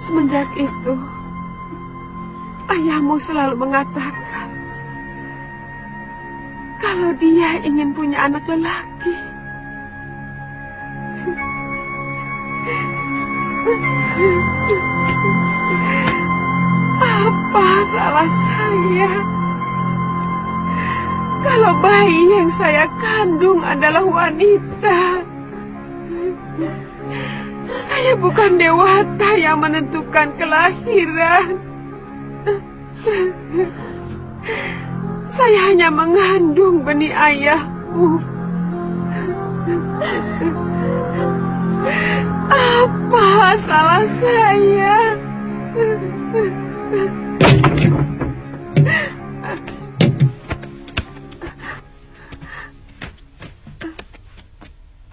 Semenjak itu, ayahmu selalu mengatakan kalau dia ingin punya anak lelaki. Apa salah saya kalau bayi yang saya kandung adalah wanita? Saya bukan dewata yang menentukan kelahiran. Saya hanya mengandung benih ayahmu. Apa salah saya?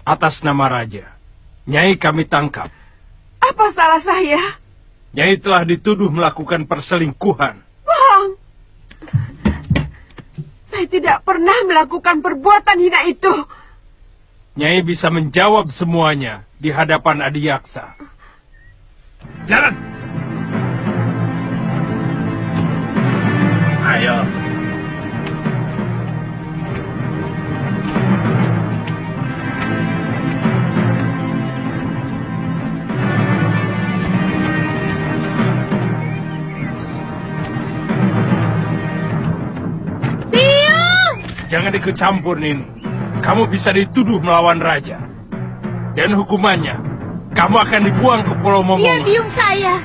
Atas nama Raja, Nyai kami tangkap. Apa salah saya? Nyai telah dituduh melakukan perselingkuhan. Bohong. Saya tidak pernah melakukan perbuatan hina itu. Nyai bisa menjawab semuanya di hadapan Adiyaksa. Jalan! Ayo! Jangan ikut campur, Nini. Kamu bisa dituduh melawan raja. Dan hukumannya, kamu akan dibuang ke Pulau Momongo. Dia biung saya.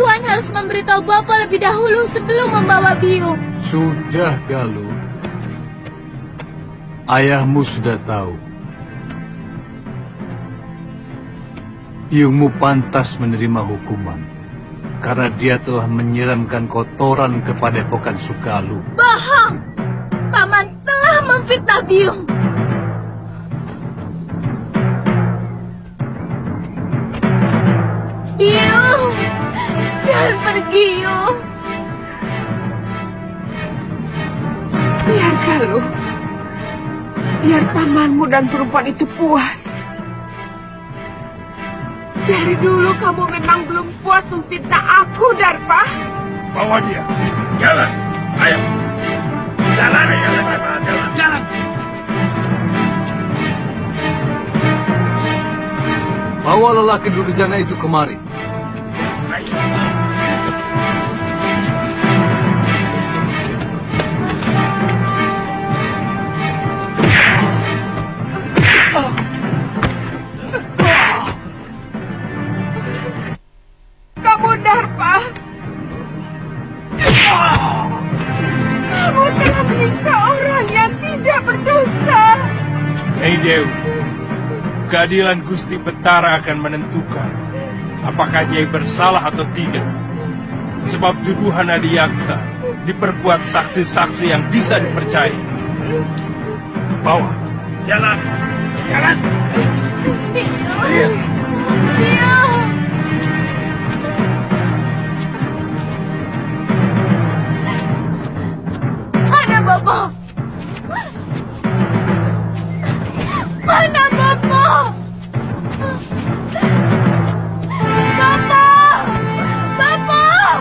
Tuan harus memberitahu Bapak lebih dahulu sebelum membawa biung. Sudah, Galuh. Ayahmu sudah tahu. Biungmu pantas menerima hukuman. Karena dia telah menyiramkan kotoran kepada Pokan Sukalu. Bohong! Paman telah memfitnah biung. Biung, jangan pergi, Biung. Biar Galuh. Biar pamanmu dan perempuan itu puas. Dari dulu kamu memang belum puas memfitnah aku, Darpa. Bawa dia. Jalan. Ayo. Jalan. Jalan. Jalan. Bawa lelaki durjana itu kemari. Kamu Darpa. Kamu telah menyiksa orang yang tidak berdosa. Nyai Dewi, keadilan Gusti Betara akan menentukan apakah Nyai bersalah atau tidak. Sebab tuduhan Adiyaksa diperkuat saksi-saksi yang bisa dipercaya. Bawa. Jalan. Jalan. Biung. Biung. Mana Bapak? Mana Bapak? Bapak! Bapak!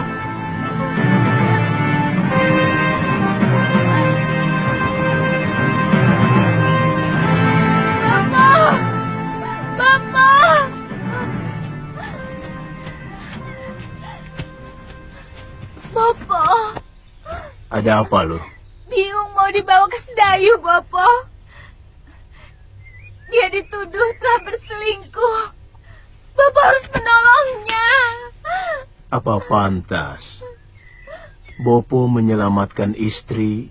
Ada apa lo? Biung mau dibawa ke Sedayu, Bopo. Dia dituduh telah berselingkuh. Bopo harus menolongnya. Apa pantas Bopo menyelamatkan istri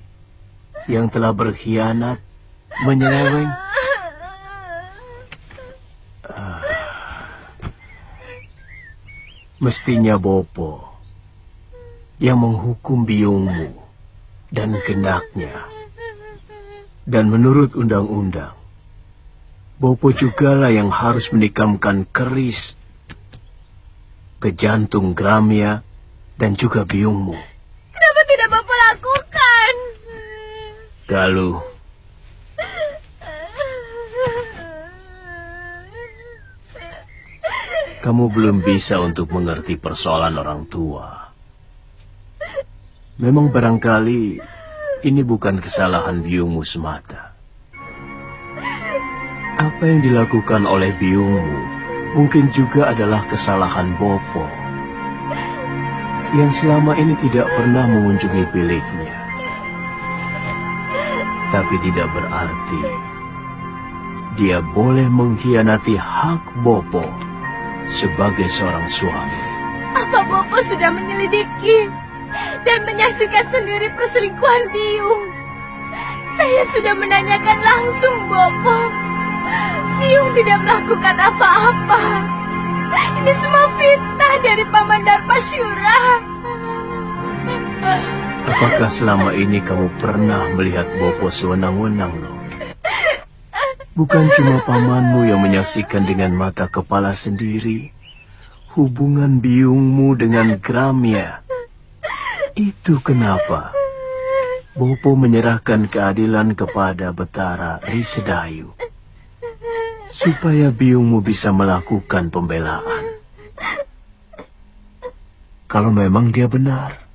yang telah berkhianat, menyeleweng? Mestinya Bopo yang menghukum biungmu dan gendaknya. Dan menurut undang-undang, Bopo jugalah yang harus menikamkan keris ke jantung Gramia dan juga biungmu. Kenapa tidak Bopo lakukan? Galuh, kamu belum bisa untuk mengerti persoalan orang tua. Memang barangkali ini bukan kesalahan biungmu semata. Apa yang dilakukan oleh biungmu mungkin juga adalah kesalahan Bopo yang selama ini tidak pernah mengunjungi biliknya. Tapi tidak berarti dia boleh mengkhianati hak Bopo sebagai seorang suami. Apa Bopo sudah menyelidiki dan menyaksikan sendiri perselingkuhan Biung? Saya sudah menanyakan langsung Bopo. Biung tidak melakukan apa-apa. Ini semua fitnah dari Paman Darpasyura. Apakah selama ini kamu pernah melihat Bopo sewenang-wenang, loh? Bukan cuma pamanmu yang menyaksikan dengan mata kepala sendiri hubungan biungmu dengan Gramia. Itu kenapa Bopo menyerahkan keadilan kepada Betara Risedayu, supaya biungmu bisa melakukan pembelaan. Kalau memang dia benar.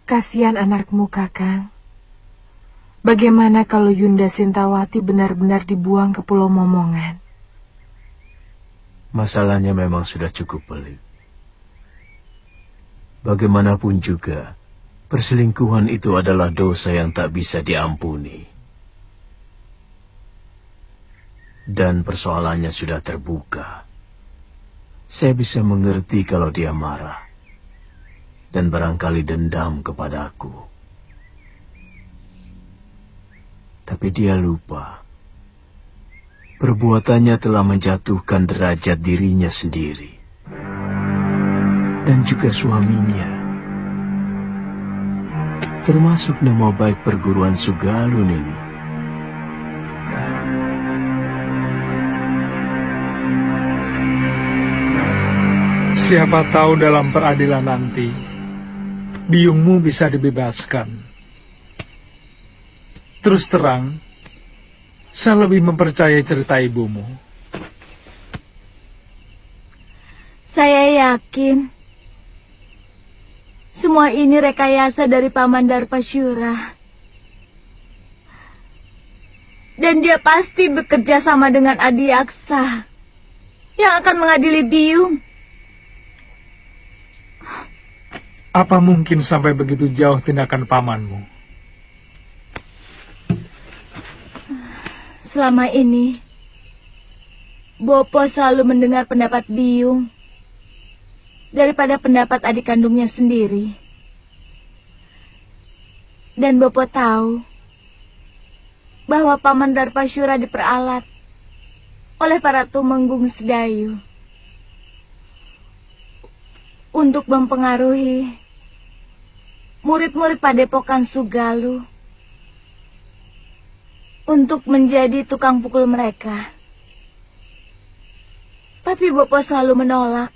Kasihan anakmu, Kakang. Bagaimana kalau Yunda Sintawati benar-benar dibuang ke Pulau Momongan? Masalahnya memang sudah cukup pelik. Bagaimanapun juga, perselingkuhan itu adalah dosa yang tak bisa diampuni. Dan persoalannya sudah terbuka. Saya bisa mengerti kalau dia marah dan barangkali dendam kepadaku. Tapi dia lupa, perbuatannya telah menjatuhkan derajat dirinya sendiri dan juga suaminya, termasuk nama baik perguruan Sugalun ini. Siapa tahu dalam peradilan nanti, biungmu bisa dibebaskan. Terus terang, saya lebih mempercayai cerita ibumu. Saya yakin semua ini rekayasa dari Paman Darpasyura. Dan dia pasti bekerja sama dengan Adi Aksa yang akan mengadili Biung. Apa mungkin sampai begitu jauh tindakan pamanmu? Selama ini, Bopo selalu mendengar pendapat Biung daripada pendapat adik kandungnya sendiri. Dan Bopo tahu bahwa Paman Darpasyura diperalat oleh para tumenggung Sedayu untuk mempengaruhi murid-murid Padepokan Sugalu untuk menjadi tukang pukul mereka. Tapi Bopo selalu menolak.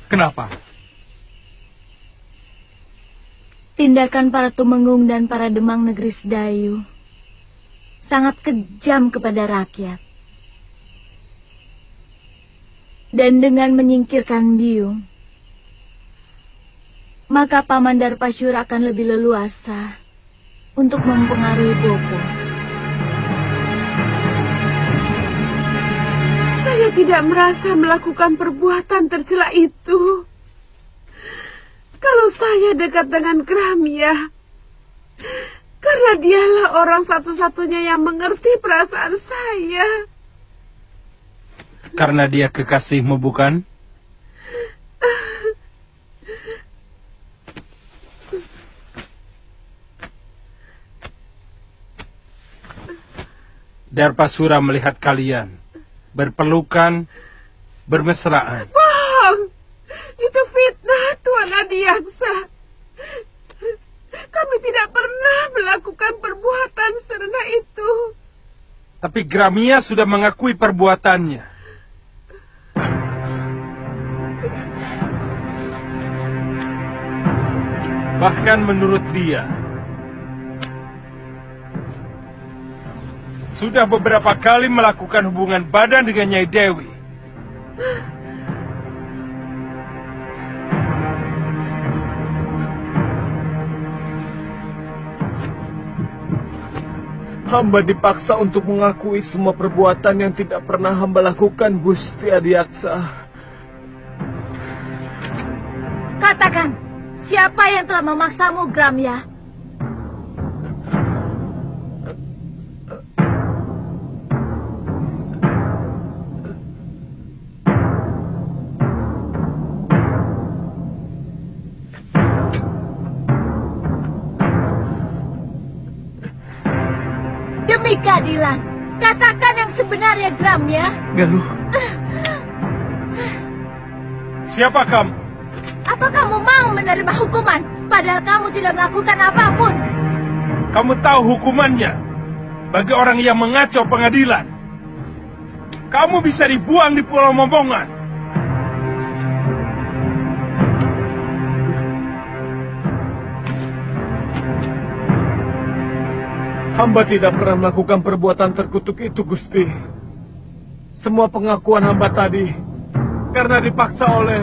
Kenapa? Tindakan para tumenggung dan para demang negeri Sedayu sangat kejam kepada rakyat. Dan dengan menyingkirkan Biung, maka Paman Darpasyura akan lebih leluasa untuk mempengaruhi Bopo. Saya tidak merasa melakukan perbuatan tercela itu. Kalau saya dekat dengan Gramya, karena dialah orang satu-satunya yang mengerti perasaan saya. Karena dia kekasihmu, bukan? Darpasura melihat kalian berpelukan, bermesraan. Bohong! Itu fitnah, Tuan Adiaksa. Kami tidak pernah melakukan perbuatan serendah itu. Tapi Gramia sudah mengakui perbuatannya. Bahkan menurut dia, sudah beberapa kali melakukan hubungan badan dengan Nyai Dewi. Hamba dipaksa untuk mengakui semua perbuatan yang tidak pernah hamba lakukan, Gusti Adiaksa. Katakan, siapa yang telah memaksamu, Gramya? Demi keadilan, katakan yang sebenarnya, Gramya. Galuh. Siapa kamu? Apa kamu mau menerima hukuman, padahal kamu tidak melakukan apapun? Kamu tahu hukumannya bagi orang yang mengacau pengadilan. Kamu bisa dibuang di Pulau Momongan. Hamba tidak pernah melakukan perbuatan terkutuk itu, Gusti. Semua pengakuan hamba tadi karena dipaksa oleh...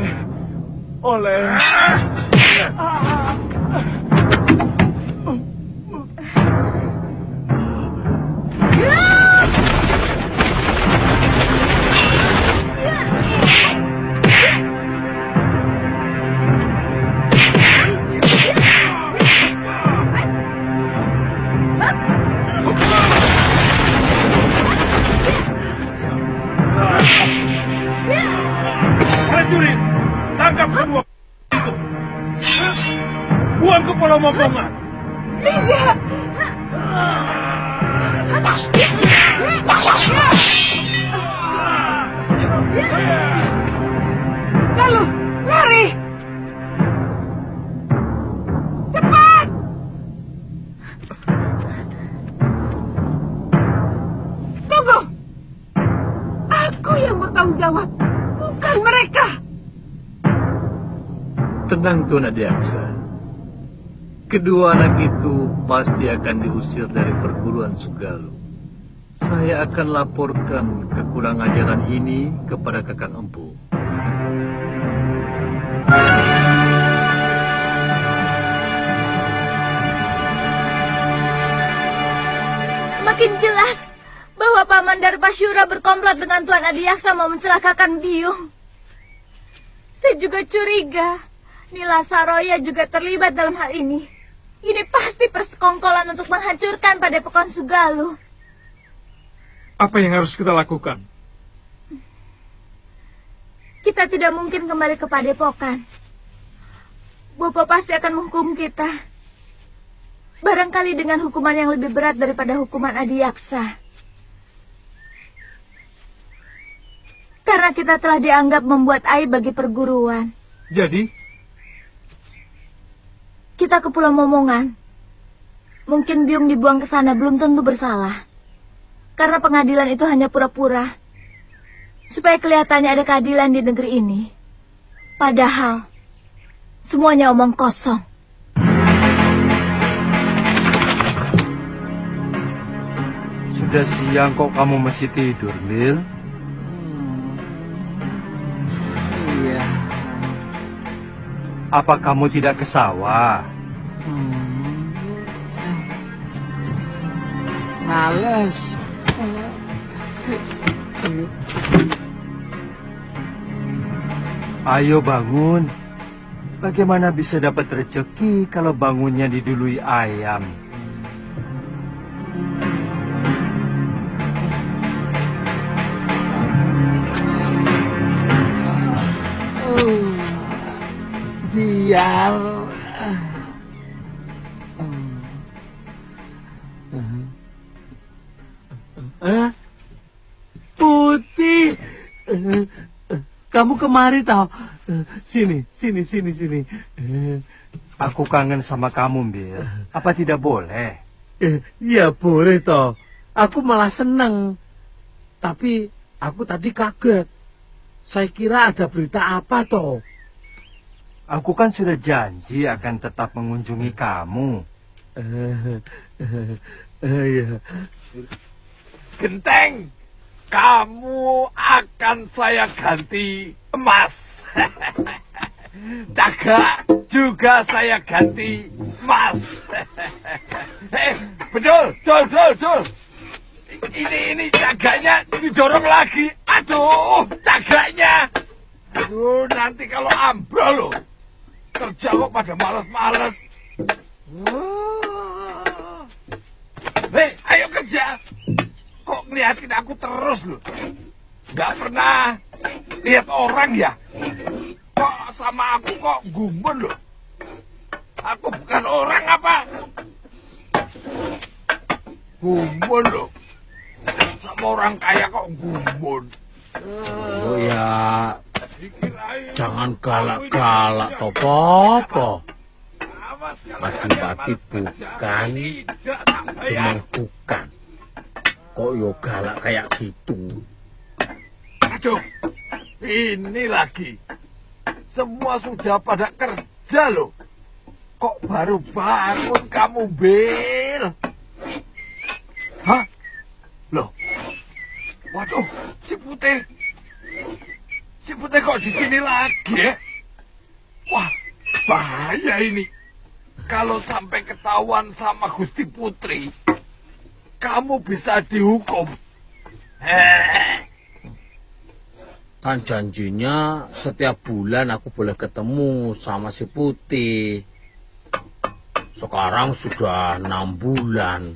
Prajurit, tangkap kedua itu. Buang ke Pulau Momongan. Tidak! Galuh, lari! Cepat! Tunggu! Aku yang bertanggung jawab, bukan mereka! Tenang, Tuan Adiaksa. Kedua anak itu pasti akan diusir dari perguruan Sugalu. Saya akan laporkan kekurang ajaran ini kepada Kakang Empu. Semakin jelas bahwa Paman Darpasyura berkomplot dengan Tuan Adiaksa mau mencelakakan Biung. Saya juga curiga Nila Saroya juga terlibat dalam hal ini. Ini pasti persekongkolan untuk menghancurkan Padepokan Sugalu. Apa yang harus kita lakukan? Kita tidak mungkin kembali ke Padepokan. Bopo pasti akan menghukum kita. Barangkali dengan hukuman yang lebih berat daripada hukuman Adiaksa. Karena kita telah dianggap membuat aib bagi perguruan. Jadi, Kita ke Pulau Momongan. Mungkin Biung dibuang ke sana belum tentu bersalah. Karena pengadilan itu hanya pura-pura. Supaya kelihatannya ada keadilan di negeri ini. Padahal, semuanya omong kosong. Sudah siang kok kamu masih tidur, Lil? Apa kamu tidak ke sawah? Males. Ayo bangun. Bagaimana bisa dapat rezeki kalau bangunnya didului ayam? Biar Putih. Kamu kemari tau? Sini. Aku kangen sama kamu, Bil. Apa tidak boleh? Ya boleh toh. Aku malah seneng. Tapi aku tadi kaget. Saya kira ada berita apa toh? Aku kan sudah janji akan tetap mengunjungi kamu. Iya. Genteng, kamu akan saya ganti emas. Jaga juga saya ganti emas. Betul. Ini jaganya didorong lagi. Aduh, jaganya. Aduh, nanti kalau ambrol loh. Kerja kok pada males-males. Hei, ayo kerja. Kok ngeliatin aku terus loh? Gak pernah lihat orang ya? Kok sama aku kok gumun loh? Aku bukan orang apa? Gumun loh. Sama orang kaya kok gumun. oh ya, jangan galak-galak toh, Popo. Pati-pati bukan, memang bukan. Kok yo galak kayak gitu? Aduh, ini lagi. Semua sudah pada kerja loh. Kok baru bangun kamu, Bil? Hah? Loh? Waduh, si Putih. Si Putih kok di sini lagi ya? Wah, bahaya ini. Kalau sampai ketahuan sama Gusti Putri, kamu bisa dihukum. Kan janjinya setiap bulan aku boleh ketemu sama si Putih. Sekarang sudah 6 bulan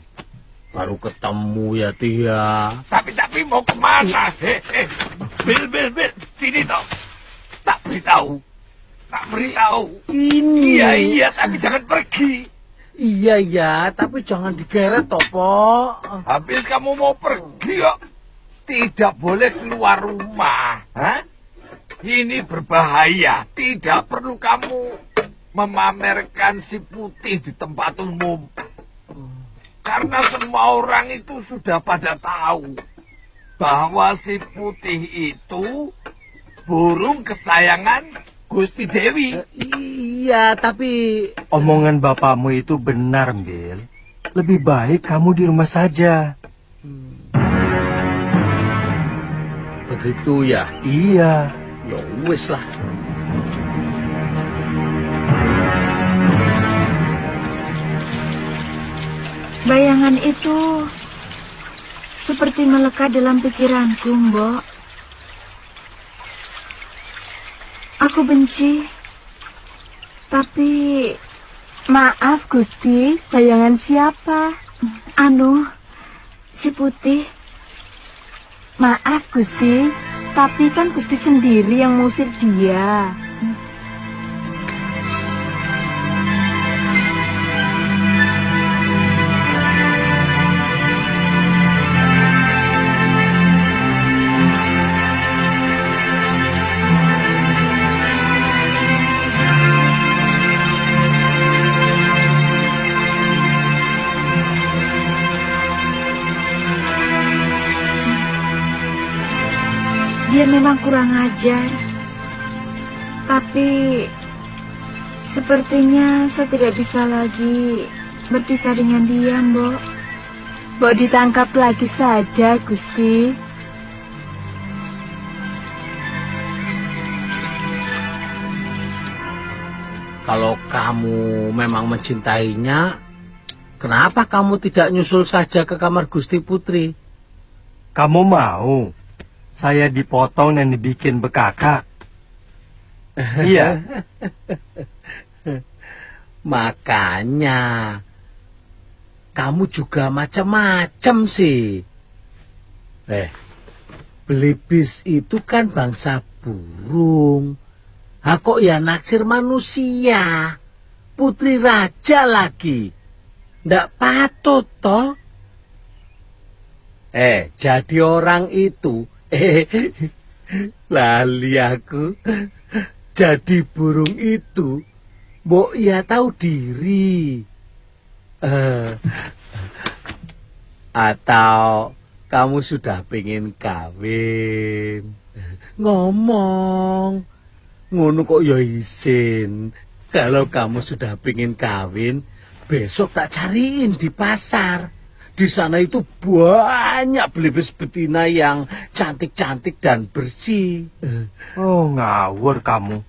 baru ketemu ya Tia. Tapi mau kemana? Bil, sini toh. Tak beritahu. Ini. Iya, tapi jangan pergi. Iya, tapi jangan digeret toh, Po. Habis kamu mau pergi kok tidak boleh keluar rumah. Hah? Ini berbahaya. Tidak perlu kamu memamerkan si Putih di tempat umum. Karena semua orang itu sudah pada tahu bahwa si Putih itu burung kesayangan Gusti Dewi. Iya, tapi Omongan bapakmu itu benar, Bil. Lebih baik kamu di rumah saja. begitu ya. Iya. Ya wis lah. Bayangan itu seperti melekat dalam pikiranku, Mbok. Aku benci, tapi... Maaf, Gusti, bayangan siapa? Si Putih. Maaf, Gusti, tapi kan Gusti sendiri yang mengusir dia. Dia memang kurang ajar. Tapi sepertinya saya tidak bisa lagi berpisah dengan dia, Mbok. Mbok ditangkap lagi saja, Gusti. Kalau kamu memang mencintainya, kenapa kamu tidak nyusul saja ke kamar Gusti Putri? Kamu mau saya dipotong dan dibikin bekakak? Iya. Makanya kamu juga macam-macam sih. Belibis itu kan bangsa burung. Kok ya naksir manusia? Putri raja lagi. Ndak patut toh? Jadi orang itu. Lali aku. Jadi burung itu. Mbok ya tahu diri. Atau kamu sudah pengen kawin? Ngomong. Ngono kok ya isin. Kalau kamu sudah pengen kawin, besok tak cariin di pasar. Di sana itu banyak belibis betina yang cantik-cantik dan bersih. Oh, ngawur kamu.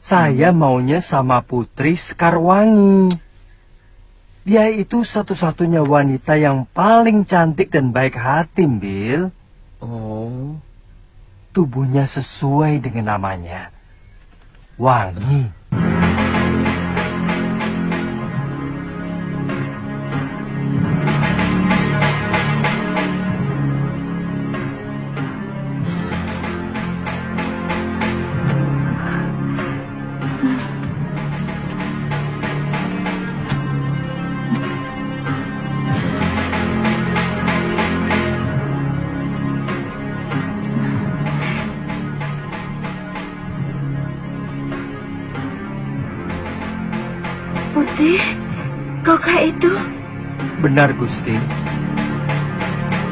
Saya maunya sama Putri Sekarwangi. Dia itu satu-satunya wanita yang paling cantik dan baik hati, Bill. Oh. Tubuhnya sesuai dengan namanya. Wangi. Putih, kaukah itu? Benar, Gusti.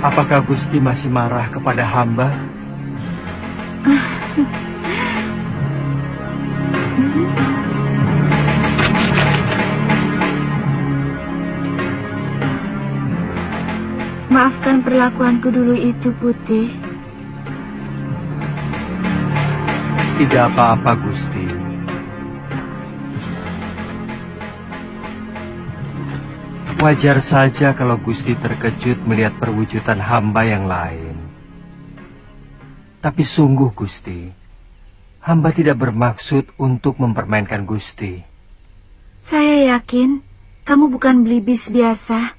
Apakah Gusti masih marah kepada hamba? Maafkan perlakuanku dulu itu, Putih. Tidak apa-apa, Gusti. Wajar saja kalau Gusti terkejut melihat perwujudan hamba yang lain. Tapi sungguh, Gusti, hamba tidak bermaksud untuk mempermainkan Gusti. Saya yakin kamu bukan belibis biasa.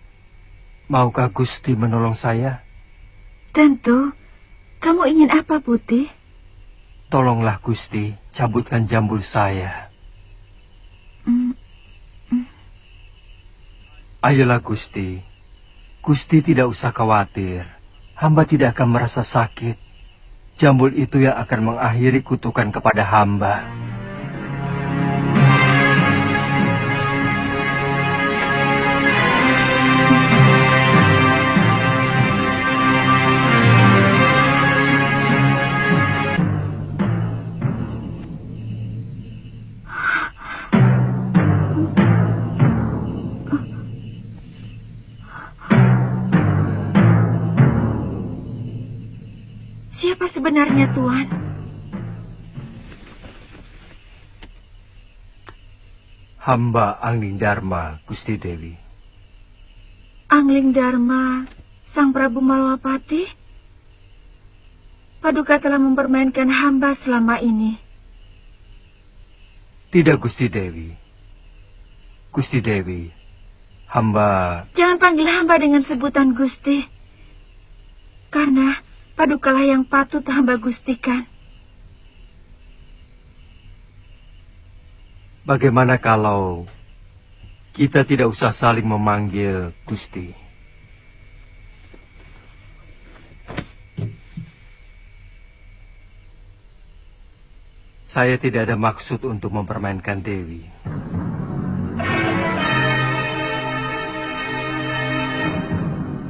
Maukah Gusti menolong saya? Tentu. Kamu ingin apa, Putih? Tolonglah, Gusti, cabutkan jambul saya. Ayolah, Gusti. Gusti tidak usah khawatir. Hamba tidak akan merasa sakit. Jambul itu yang akan mengakhiri kutukan kepada hamba. Siapa sebenarnya, Tuan? Hamba Angling Dharma, Gusti Dewi. Angling Dharma, Sang Prabu Malwapati? Paduka telah mempermainkan hamba selama ini. Tidak, Gusti Dewi. Gusti Dewi, hamba... Jangan panggil hamba dengan sebutan Gusti. Karena Padukalah yang patut hamba gustikan. Bagaimana kalau kita tidak usah saling memanggil Gusti? Saya tidak ada maksud untuk mempermainkan Dewi.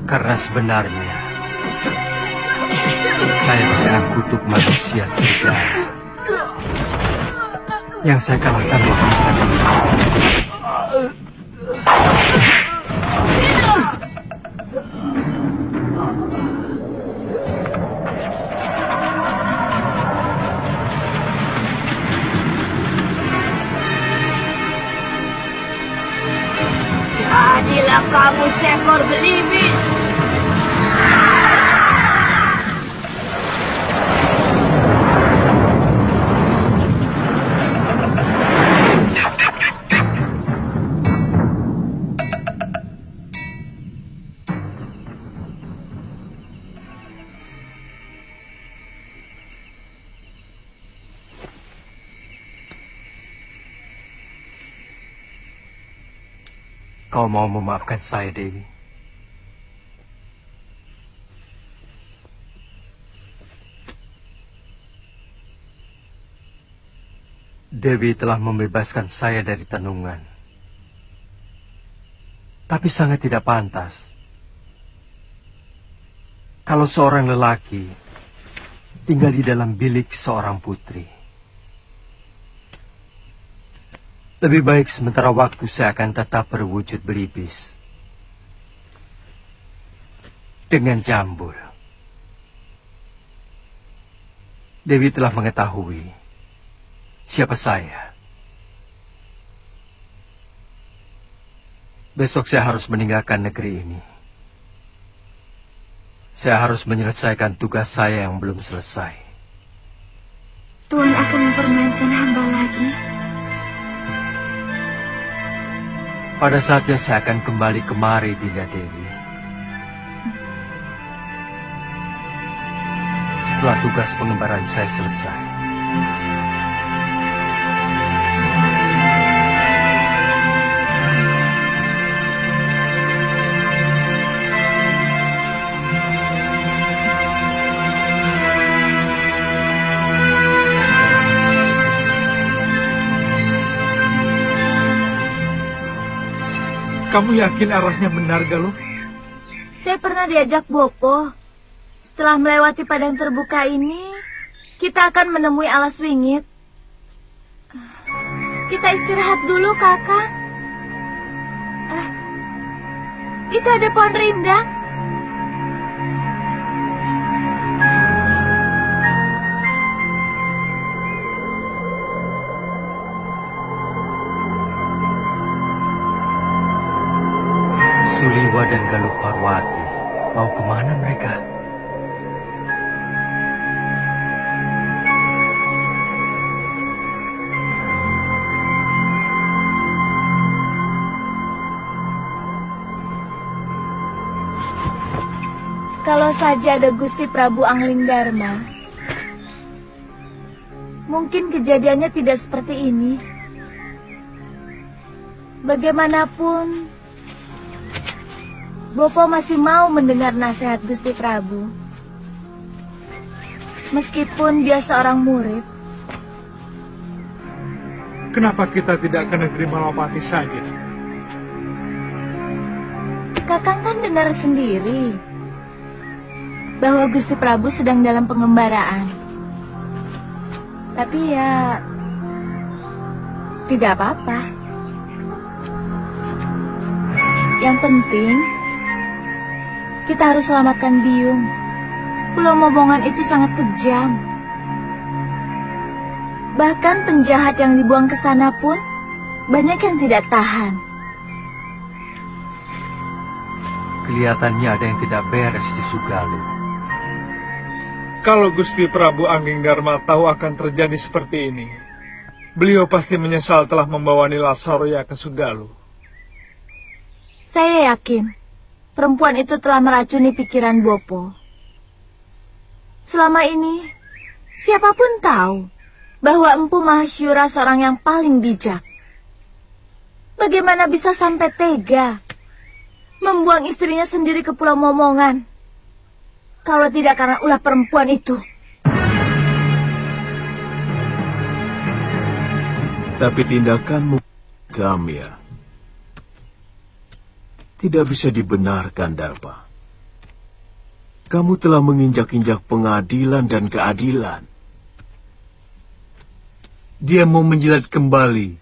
Karena sebenarnya saya tidak kutuk manusia serigala. Yang saya kalahkan waktu saya menikah. mana kamu seekor belibis? Kau mau memaafkan saya, Dewi? Dewi telah membebaskan saya dari tenungan. Tapi sangat tidak pantas kalau seorang lelaki tinggal di dalam bilik seorang putri. Lebih baik sementara waktu saya akan tetap berwujud belibis dengan jambul. Dewi telah mengetahui siapa saya. Besok saya harus meninggalkan negeri ini. Saya harus menyelesaikan tugas saya yang belum selesai. Tuhan akan mempermainkan hamba lagi. Pada saatnya saya akan kembali kemari, Dinda Dewi. Setelah tugas pengembaraan saya selesai. Kamu yakin arahnya benar, Galuh? Saya pernah diajak Bopo. Setelah melewati padang terbuka ini, kita akan menemui alas wingit. Kita istirahat dulu, Kakak. Itu ada pohon rindang. Suliwa dan Galuh Parwati, mau kemana mereka? Kalau saja ada Gusti Prabu Angling Dharma, mungkin kejadiannya tidak seperti ini. Bagaimanapun, Bopo masih mau mendengar nasihat Gusti Prabu. Meskipun dia seorang murid. Kenapa kita tidak ke negeri Malapati saja? Kakang kan dengar sendiri bahwa Gusti Prabu sedang dalam pengembaraan. Tapi ya, tidak apa-apa. Yang penting, kita harus selamatkan Biung. Pulau Momongan itu sangat kejam. Bahkan penjahat yang dibuang ke sana pun banyak yang tidak tahan. Kelihatannya ada yang tidak beres di Sugalu. Kalau Gusti Prabu Angling Dharma tahu akan terjadi seperti ini, beliau pasti menyesal telah membawa Nila Saroya ke Sugalu. Saya yakin perempuan itu telah meracuni pikiran Bopo. Selama ini, siapapun tahu bahwa Empu Mahasyura seorang yang paling bijak. Bagaimana bisa sampai tega membuang istrinya sendiri ke Pulau Momongan? Kalau tidak karena ulah perempuan itu. Tapi tindakanmu, Gramya, tidak bisa dibenarkan, Darpa. Kamu telah menginjak-injak pengadilan dan keadilan. Dia mau menjilat kembali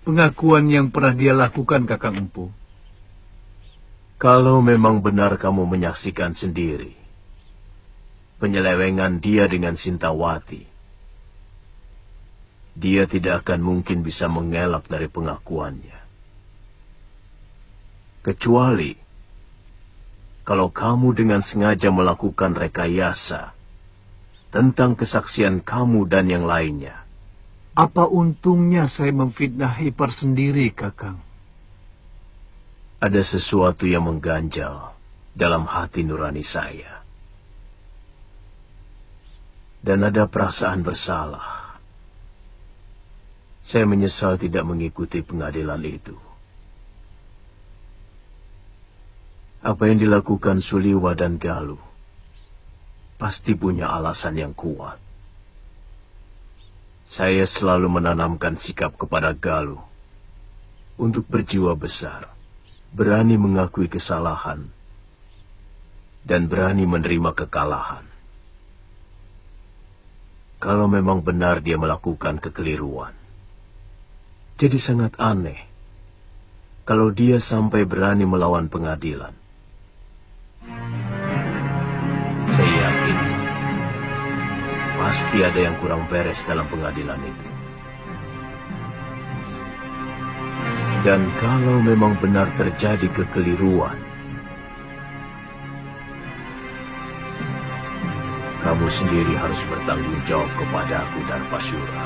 pengakuan yang pernah dia lakukan, Kakang Empu. Kalau memang benar kamu menyaksikan sendiri penyelewengan dia dengan Sintawati, dia tidak akan mungkin bisa mengelak dari pengakuannya. Kecuali kalau kamu dengan sengaja melakukan rekayasa tentang kesaksian kamu dan yang lainnya. Apa untungnya saya memfitnah Ipar sendiri, Kakang? Ada sesuatu yang mengganjal dalam hati nurani saya. Dan ada perasaan bersalah. Saya menyesal tidak mengikuti pengadilan itu. Apa yang dilakukan Suliwa dan Galuh pasti punya alasan yang kuat. Saya selalu menanamkan sikap kepada Galuh untuk berjiwa besar, berani mengakui kesalahan, dan berani menerima kekalahan. Kalau memang benar dia melakukan kekeliruan, jadi sangat aneh kalau dia sampai berani melawan pengadilan. Saya yakin pasti ada yang kurang beres dalam pengadilan itu. Dan kalau memang benar terjadi kekeliruan, kamu sendiri harus bertanggung jawab kepadaku dan Pasyura.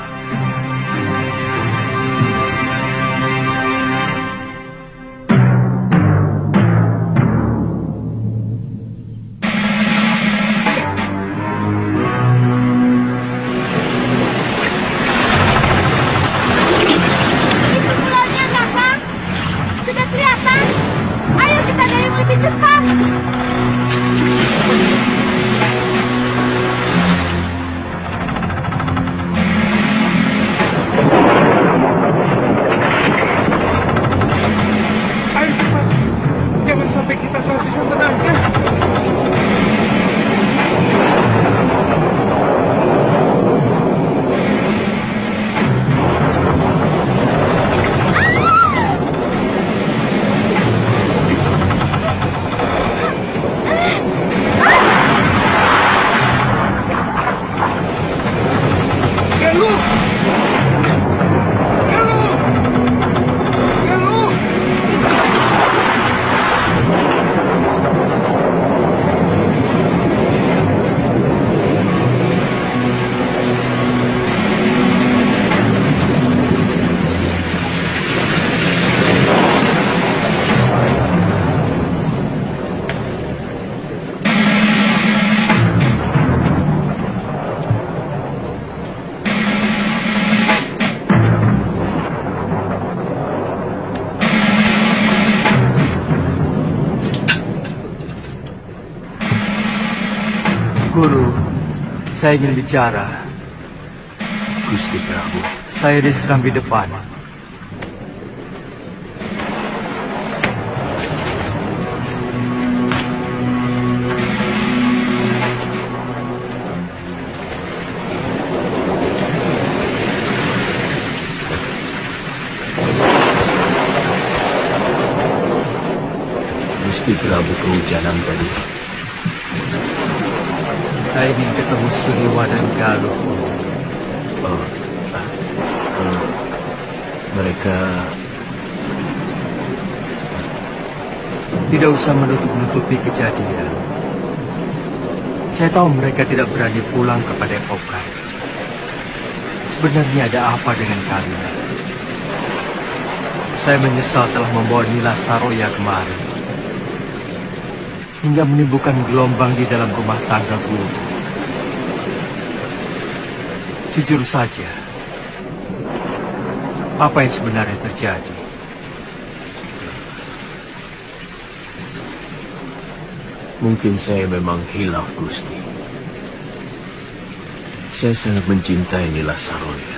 Guru, saya ingin bicara. Gusti Prabu. Saya diserang di depan. Gusti Prabu kehujanan tadi. Saya ingin ketemu Suliwa dan Galuh. Mereka tidak usah menutup-nutupi kejadian. Saya tahu mereka tidak berani pulang ke Padepokan. Sebenarnya ada apa dengan kalian? Saya menyesal telah membawa Nila Saroya kemari, hingga menimbulkan gelombang di dalam rumah tangga guru. Jujur saja, apa yang sebenarnya terjadi? Mungkin saya memang hilaf, Gusti. Saya sangat mencintai Nila Saroya.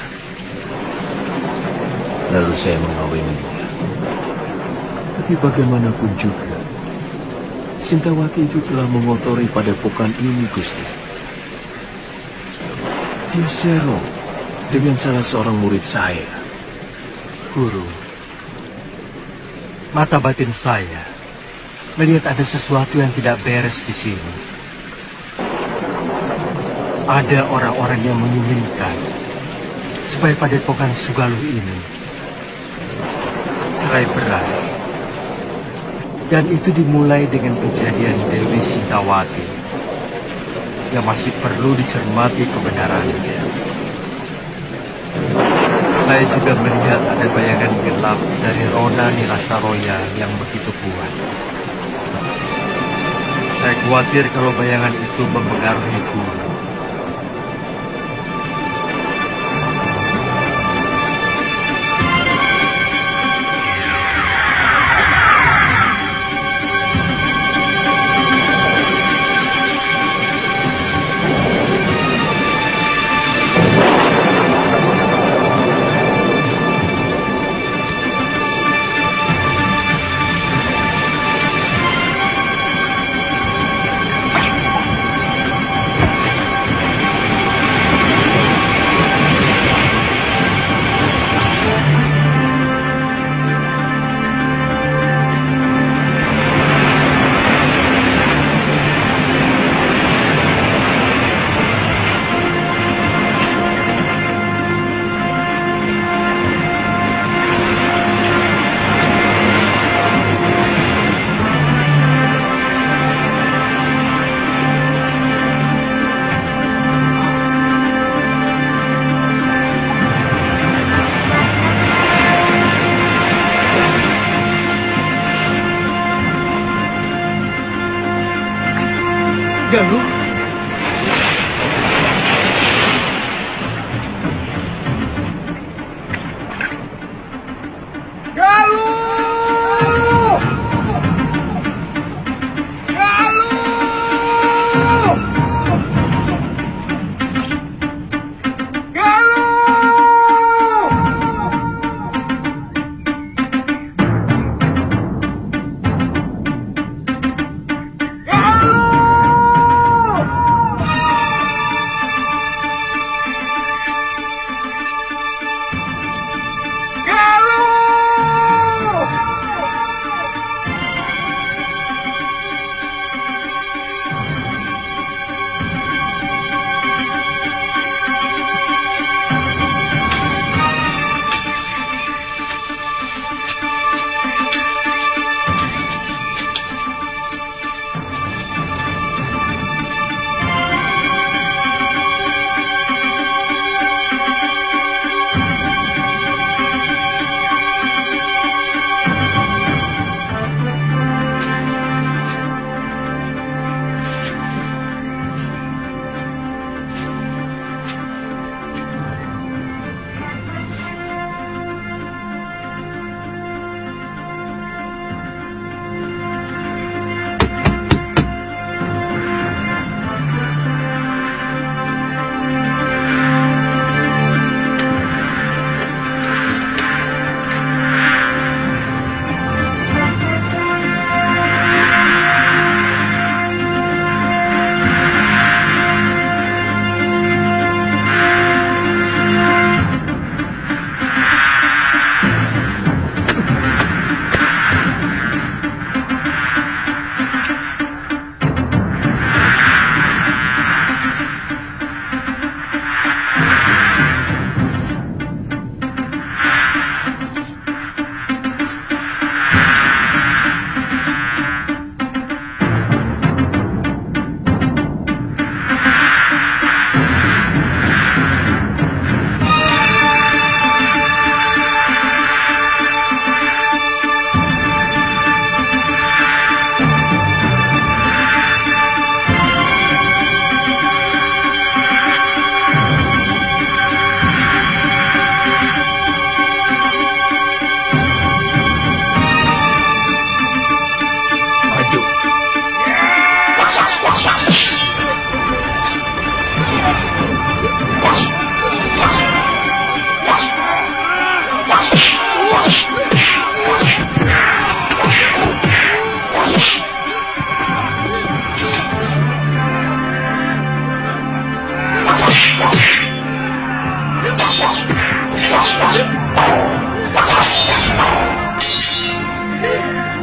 Lalu saya mengawininya. Tapi bagaimanapun juga, Sintawati itu telah mengotori padepokan ini, Gusti. Dia serong dengan salah seorang murid saya. Guru, mata batin saya melihat ada sesuatu yang tidak beres di sini. Ada orang-orang yang menginginkan supaya Padepokan Sugaluh ini cerai berai. Dan itu dimulai dengan kejadian Dewi Sintawati yang masih perlu dicermati kebenarannya. Saya juga melihat ada bayangan gelap dari Rona Nilasaroya yang begitu kuat. Saya khawatir kalau bayangan itu mempengaruhi guru. Galuh,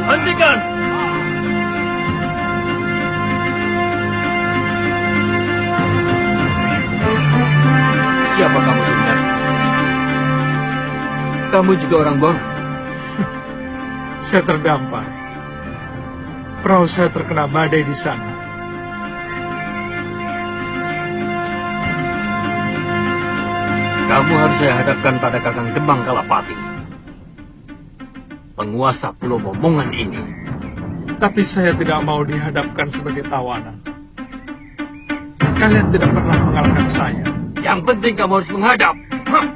Hentikan! Siapa kamu sebenarnya? Kamu juga orang baru? Saya terdampar. perahu saya terkena badai di sana. Kamu harus saya hadapkan pada Kakang Demang Kalapati, penguasa Pulau Momongan ini. Tapi saya tidak mau dihadapkan sebagai tawanan. Kalian tidak pernah mengalahkan saya. Yang penting kamu harus menghadap. Hah!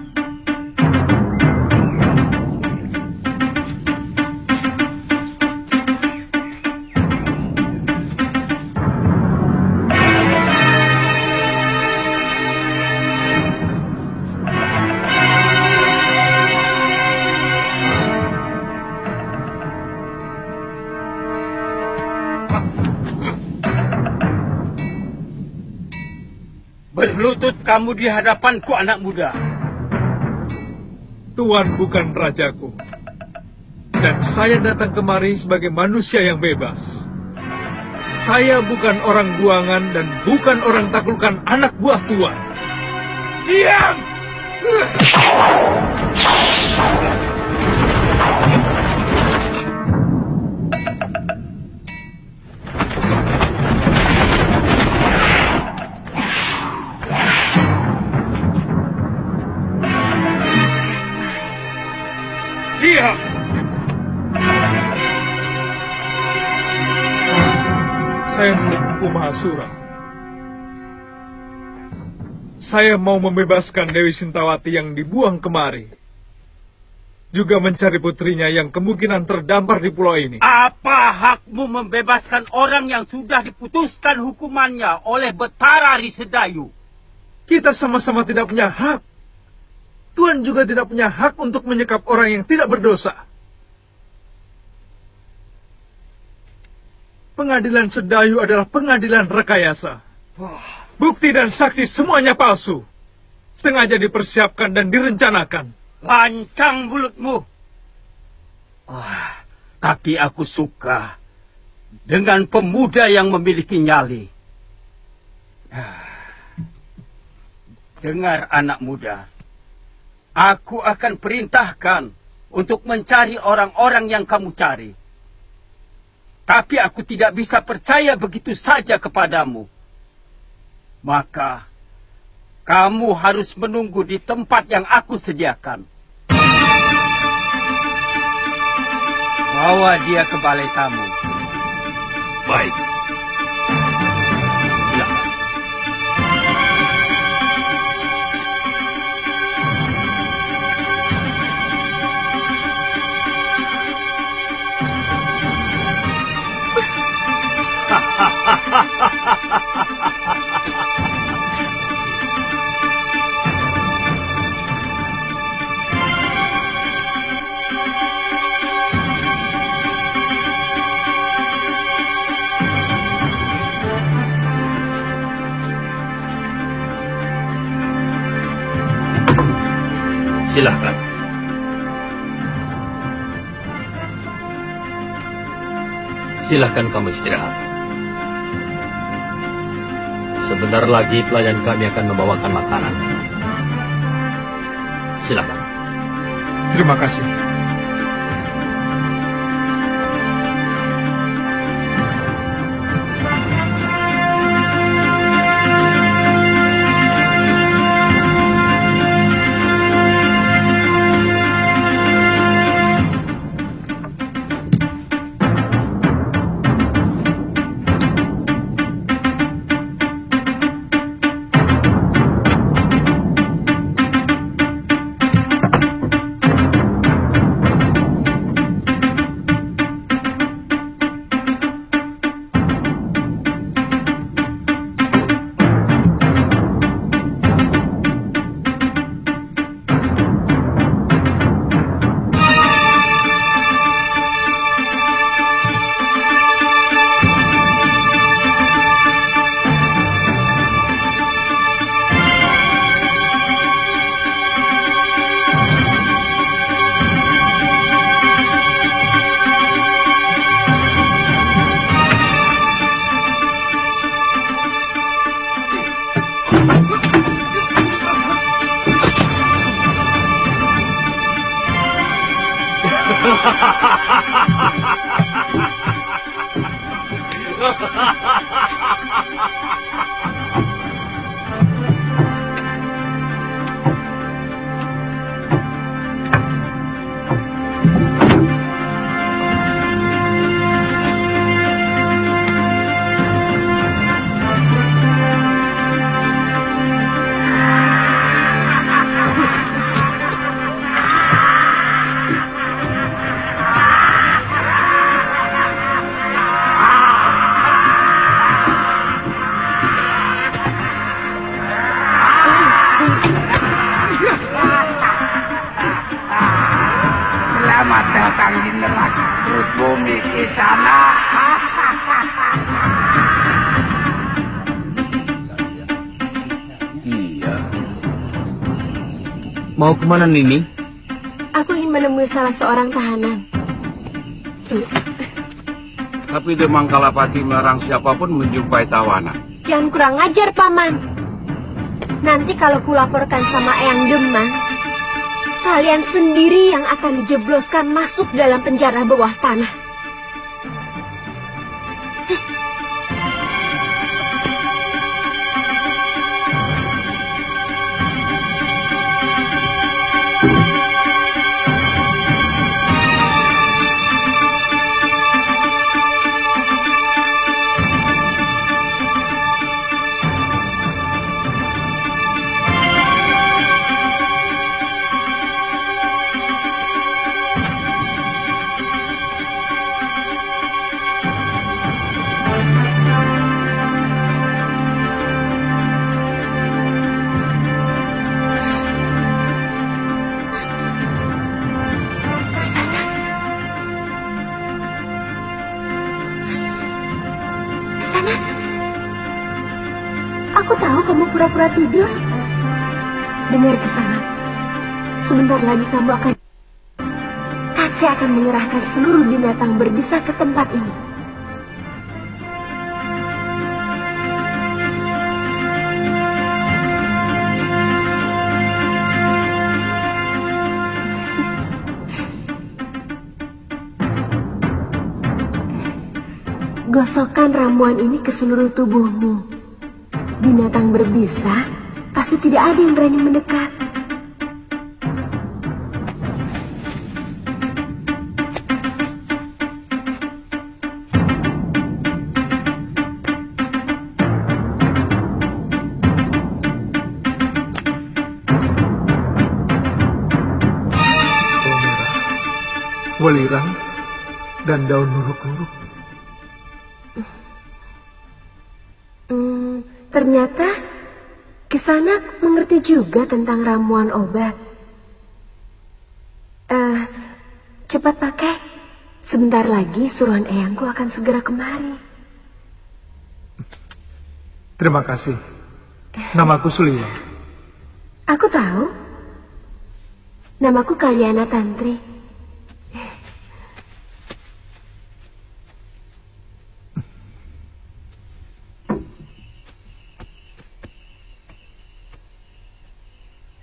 Berlutut kamu di hadapanku, anak muda. Tuan bukan rajaku. Dan saya datang kemari sebagai manusia yang bebas. Saya bukan orang buangan dan bukan orang taklukkan anak buah tuan. Diam! Diam! Saya Empu Mahasura. Saya mau membebaskan Dewi Sintawati yang dibuang kemari. Juga mencari putrinya yang kemungkinan terdampar di pulau ini. Apa hakmu membebaskan orang yang sudah diputuskan hukumannya oleh Betara Risedayu? Kita sama-sama tidak punya hak. Tuan juga tidak punya hak untuk menyekap orang yang tidak berdosa. Pengadilan Sedayu adalah pengadilan rekayasa. Bukti dan saksi semuanya palsu. Sengaja dipersiapkan dan direncanakan. Lancang mulutmu. Tapi aku suka dengan pemuda yang memiliki nyali. Dengar, anak muda. Aku akan perintahkan untuk mencari orang-orang yang kamu cari. Tapi aku tidak bisa percaya begitu saja kepadamu. Maka, kamu harus menunggu di tempat yang aku sediakan. Bawa dia ke balai tamu. Baik. Silakan. Silahkan. Silahkan kamu istirahat. Sebentar lagi pelayan kami akan membawakan makanan. Silahkan. Terima kasih. Selamat datang di neraka perut bumi di sana. Iya. Mau kemana Nini? Aku ingin menemui salah seorang tahanan. Tapi Demang Kalapati melarang siapapun menjumpai tawanan. Jangan kurang ajar, Paman. Nanti kalau kulaporkan sama Eyang Demang, kalian sendiri yang akan dijebloskan masuk dalam penjara bawah tanah. Aku tahu kamu pura-pura tidur. Dengar ke sana. Sebentar lagi kamu akan... Kakek akan mengerahkan seluruh binatang berbisa ke tempat ini. Gosokkan ramuan ini ke seluruh tubuhmu. Binatang berbisa pasti tidak ada yang berani mendekat. Welirang dan daun nuruk-nuruk. Ternyata Kisanak mengerti juga tentang ramuan obat. Cepat pakai. Sebentar lagi suruhan eyangku akan segera kemari. Terima kasih. Namaku Suliwa. Aku tahu. Namaku Kalyana Tantri.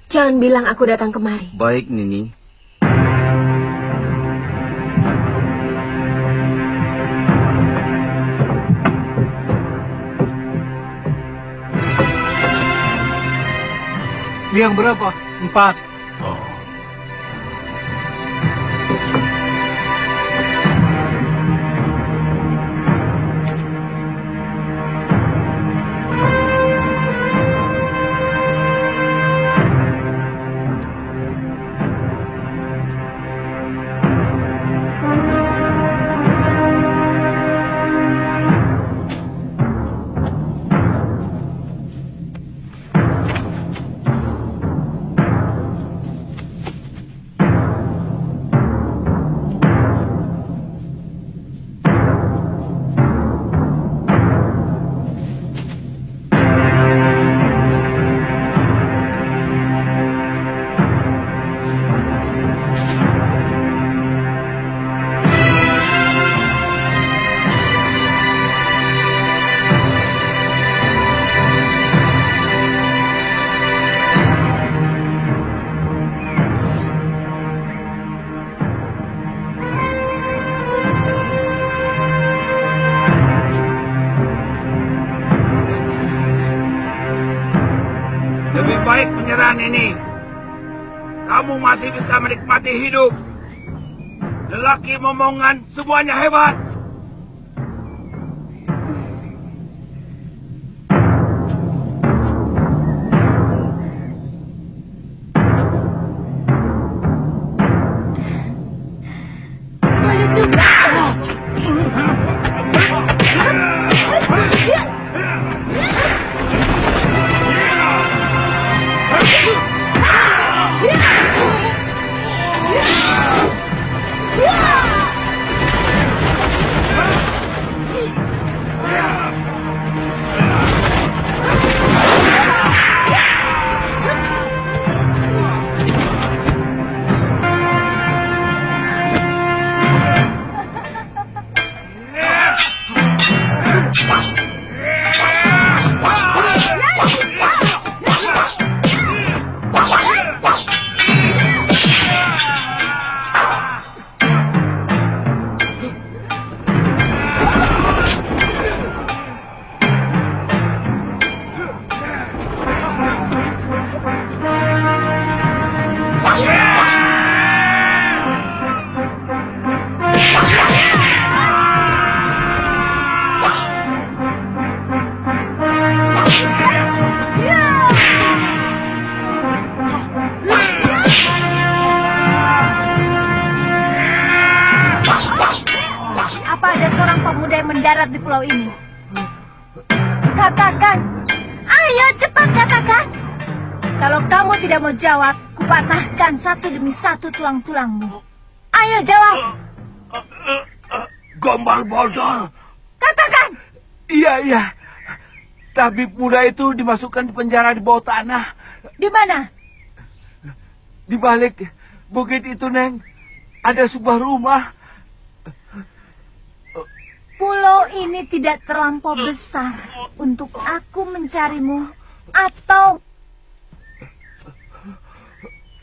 Jangan bilang aku datang kemari. Baik, Nini. Yang berapa? 4. Oh. Lebih baik menyerah, Nini. Kamu masih bisa menikmati hidup. Lelaki momongan semuanya hebat. Boleh juga. yang mendarat di pulau ini? Katakan. Ayo cepat katakan. Kalau kamu tidak mau jawab, kupatahkan satu demi satu tulang-tulangmu. Ayo jawab. Gombal bodol. Katakan. Iya. Tapi Buddha itu dimasukkan di penjara di bawah tanah. Di mana? Di balik bukit itu, Neng. Ada sebuah rumah. Pulau ini tidak terlampau besar untuk aku mencarimu. Atau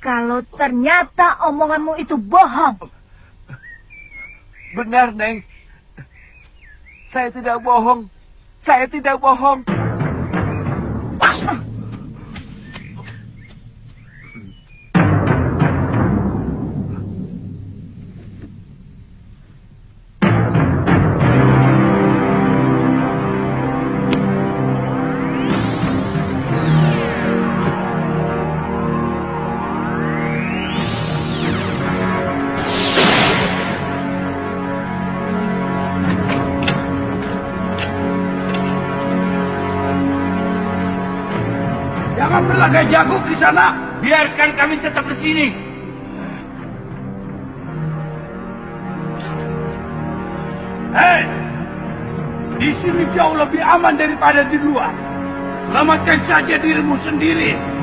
kalau ternyata omonganmu itu bohong. Benar, Neng. Saya tidak bohong. Saya tidak bohong. Jangan berlagak jago di sana. Biarkan kami tetap di sini. Hei, di sini jauh lebih aman daripada di luar. Selamatkan saja dirimu sendiri.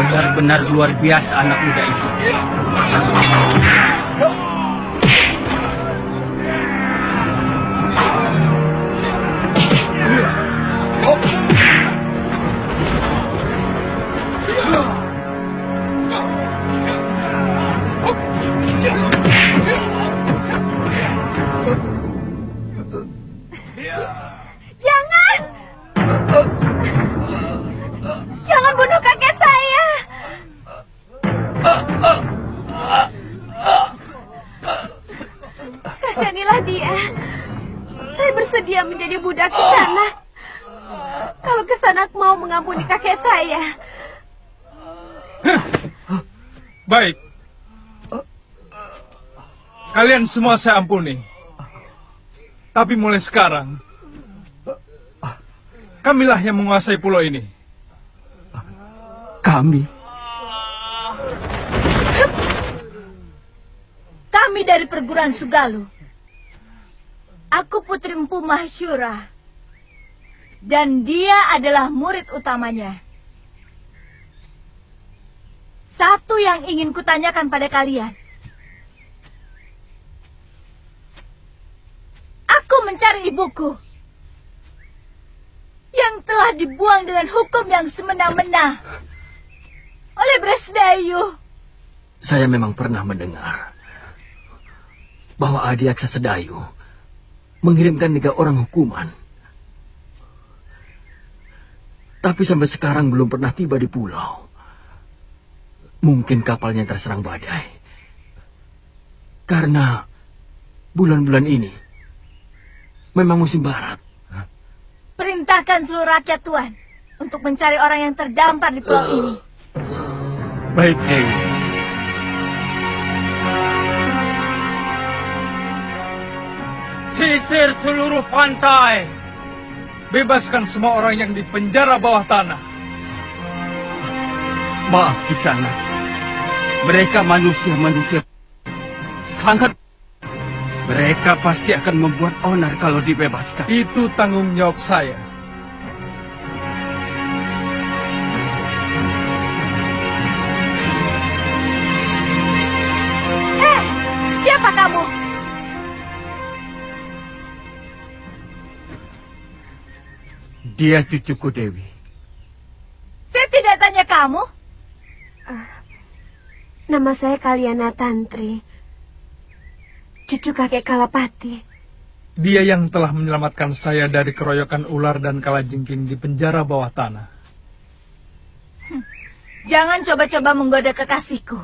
Benar-benar luar biasa anak muda itu. Jangan bunuh kakek saya. Kasihanilah dia. Saya bersedia menjadi budak Kisanak. Kalau Kisanak mau mengampuni kakek saya. Baik. Kalian semua saya ampuni. Tapi mulai sekarang, kamilah yang menguasai pulau ini. Kami dari perguruan Sugalu. Aku Putri Empu Mahsyura. Dan dia adalah murid utamanya. Satu yang ingin kutanyakan pada kalian. Aku mencari ibuku. Yang telah dibuang dengan hukum yang semena-mena oleh Bresdayu. Saya memang pernah mendengar bahwa Adiaksa Sedayu mengirimkan 3 orang hukuman. Tapi sampai sekarang belum pernah tiba di pulau. Mungkin kapalnya terserang badai. Karena bulan-bulan ini memang musim barat. Perintahkan seluruh rakyat Tuan untuk mencari orang yang terdampar di pulau ini. baik, Dewi. Sisir seluruh pantai. Bebaskan semua orang yang di penjara bawah tanah. Maaf Kisanak. Mereka manusia-manusia sangat. Mereka pasti akan membuat onar kalau dibebaskan. Itu tanggung jawab saya. Siapa kamu? Dia cucuku, Dewi. Saya tidak tanya kamu. Nama saya Kaliana Tantri, cucu kakek Kalapati. Dia yang telah menyelamatkan saya dari keroyokan ular dan kalajengking di penjara bawah tanah. Jangan coba-coba menggoda kekasihku.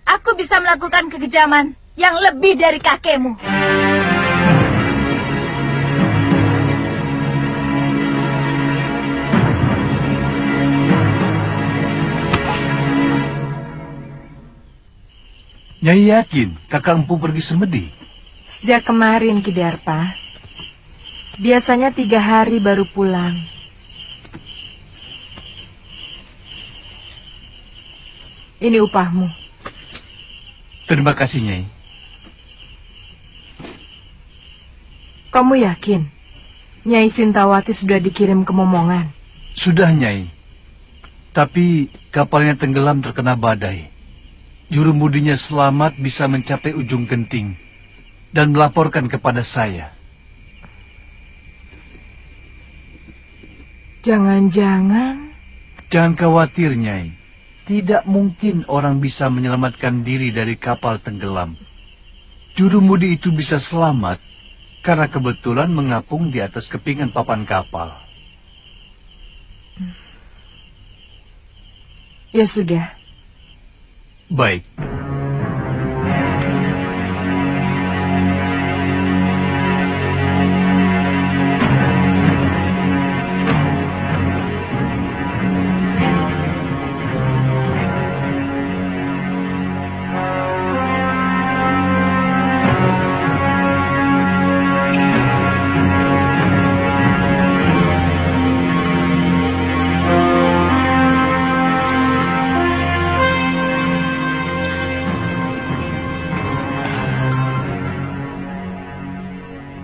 Aku bisa melakukan kekejaman yang lebih dari kakekmu. Nyai yakin kakak empu pergi semedi? Sejak kemarin, Ki Darpa. Biasanya 3 hari baru pulang. Ini upahmu. Terima kasih, Nyai. Kamu yakin Nyai Sintawati sudah dikirim ke Momongan? Sudah, Nyai. Tapi kapalnya tenggelam terkena badai. Jurumudinya selamat bisa mencapai ujung genting dan melaporkan kepada saya. Jangan-jangan... Jangan khawatir, Nyai. Tidak mungkin orang bisa menyelamatkan diri dari kapal tenggelam. Jurumudi itu bisa selamat karena kebetulan mengapung di atas kepingan papan kapal. Ya sudah. Baik.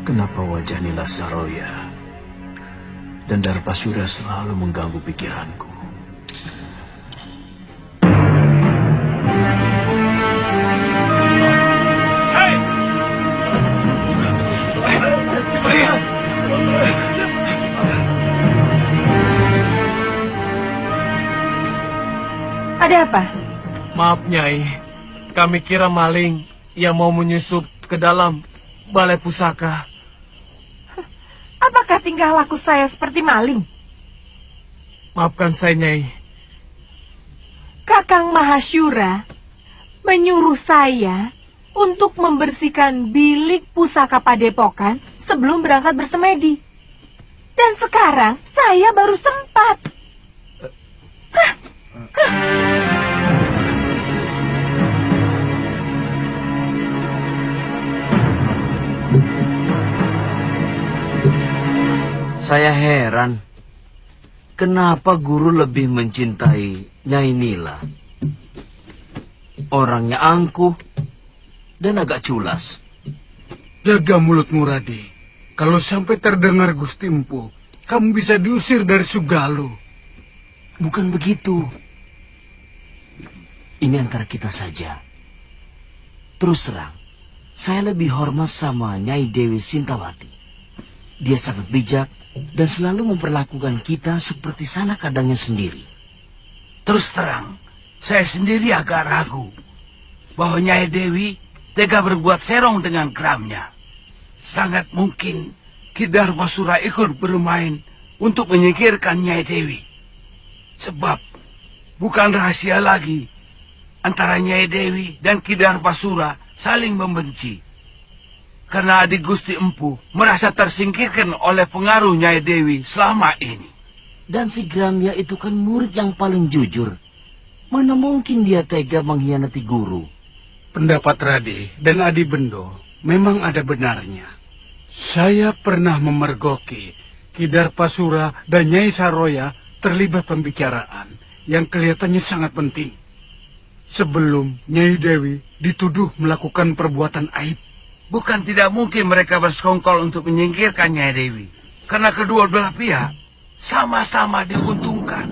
Kenapa wajah Nila Saroya dan Darpasura selalu mengganggu pikiranku? Hei! Ada apa? Maaf, Nyai. Kami kira maling yang mau menyusup ke dalam balai pusaka. Apakah tingkah laku saya seperti maling? Maafkan saya, Nyai. Kakang Mahasyura menyuruh saya untuk membersihkan bilik pusaka padepokan sebelum berangkat bersemedi. Dan sekarang saya baru sempat. Saya heran, kenapa guru lebih mencintai Nyai Nila? Orangnya angkuh dan agak culas. Jaga mulutmu, Radi. Kalau sampai terdengar Gusti Empu, kamu bisa diusir dari Sugalu. Bukan begitu. Ini antara kita saja. Terus terang, saya lebih hormat sama Nyai Dewi Sintawati. Dia sangat bijak dan selalu memperlakukan kita seperti sanak kadangnya sendiri. Terus terang, saya sendiri agak ragu bahwa Nyai Dewi tega berbuat serong dengan kramnya. Sangat mungkin Ki Darpasura ikut bermain untuk menyingkirkan Nyai Dewi. Sebab bukan rahasia lagi antara Nyai Dewi dan Ki Darpasura saling membenci. Karena adik Gusti Empu merasa tersingkirkan oleh pengaruh Nyai Dewi selama ini. Dan si Gramya itu kan murid yang paling jujur. Mana mungkin dia tega mengkhianati guru? Pendapat Radi dan Adi Bendo memang ada benarnya. Saya pernah memergoki Ki Darpasura dan Nyai Saroya terlibat pembicaraan yang kelihatannya sangat penting. Sebelum Nyai Dewi dituduh melakukan perbuatan aib. Bukan tidak mungkin mereka bersekongkol untuk menyingkirkan Nyai Dewi. Karena kedua belah pihak sama-sama diuntungkan.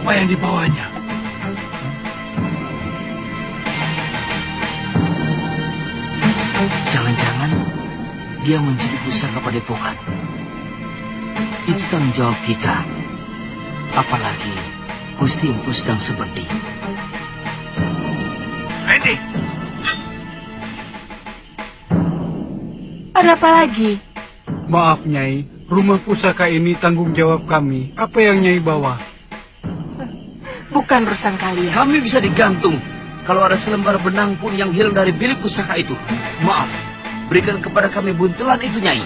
Apa yang dibawanya? Jangan-jangan dia mencuri pusaka padepokan. Itu tanggung jawab kita. Apalagi Gusti Empu sedang seperti. Randy! Ada apa lagi? Maaf, Nyai. Rumah pusaka ini tanggung jawab kami. Apa yang Nyai bawa? Bukan urusan kalian. Kami bisa digantung kalau ada selembar benang pun yang hilang dari bilik pusaka itu. Maaf, berikan kepada kami buntelan itu, Nyai.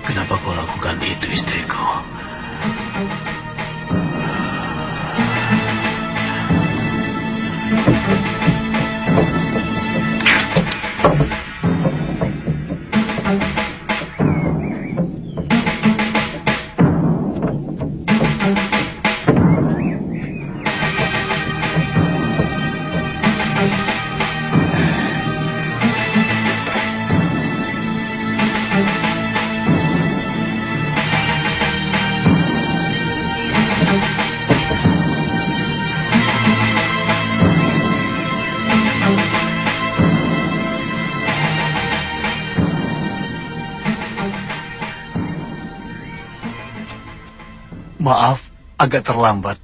Kenapa kau lakukan itu, istriku? Maaf, agak terlambat.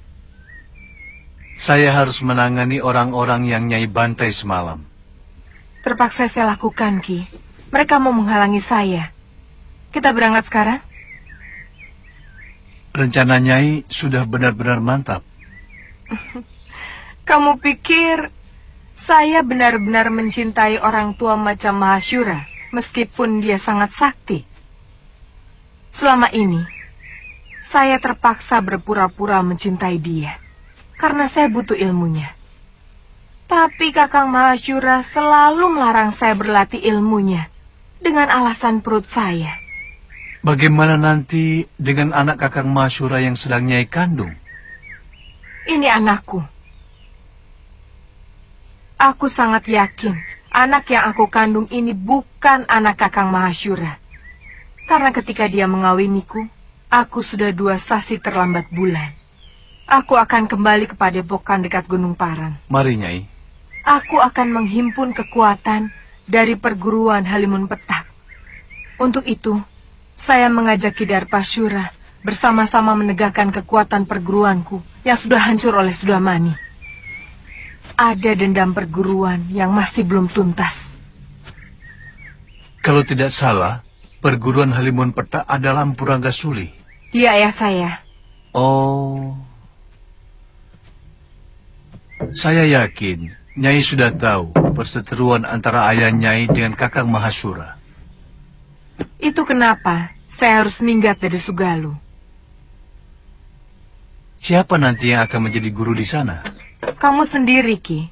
Saya harus menangani orang-orang yang Nyai bantai semalam. Terpaksa saya lakukan, Ki. Mereka mau menghalangi saya. Kita berangkat sekarang? Rencana Nyai sudah benar-benar mantap. Kamu pikir saya benar-benar mencintai orang tua macam Mahashura, meskipun dia sangat sakti? Selama ini, saya terpaksa berpura-pura mencintai dia, karena saya butuh ilmunya. Tapi Kakang Mahashura selalu melarang saya berlatih ilmunya, dengan alasan perut saya. Bagaimana nanti dengan anak Kakang Mahashura yang sedang Nyai kandung? Ini anakku. Aku sangat yakin anak yang aku kandung ini bukan anak Kakang Mahashura. Karena ketika dia mengawiniku, aku sudah 2 sasi terlambat bulan. Aku akan kembali ke padepokan dekat Gunung Parang. Mari, Nyai. Aku akan menghimpun kekuatan dari perguruan Halimun Petak. Untuk itu, saya mengajak Ki Darpashura bersama-sama menegakkan kekuatan perguruanku yang sudah hancur oleh Sudamani. Ada dendam perguruan yang masih belum tuntas. Kalau tidak salah, perguruan Halimun Petak adalah Empu Ranggasuli. Dia ayah saya. Oh. Saya yakin Nyai sudah tahu perseteruan antara ayah Nyai dengan Kakang Mahashura. Itu kenapa saya harus minggat dari Sugalu. Siapa nanti yang akan menjadi guru di sana? Kamu sendiri, Ki.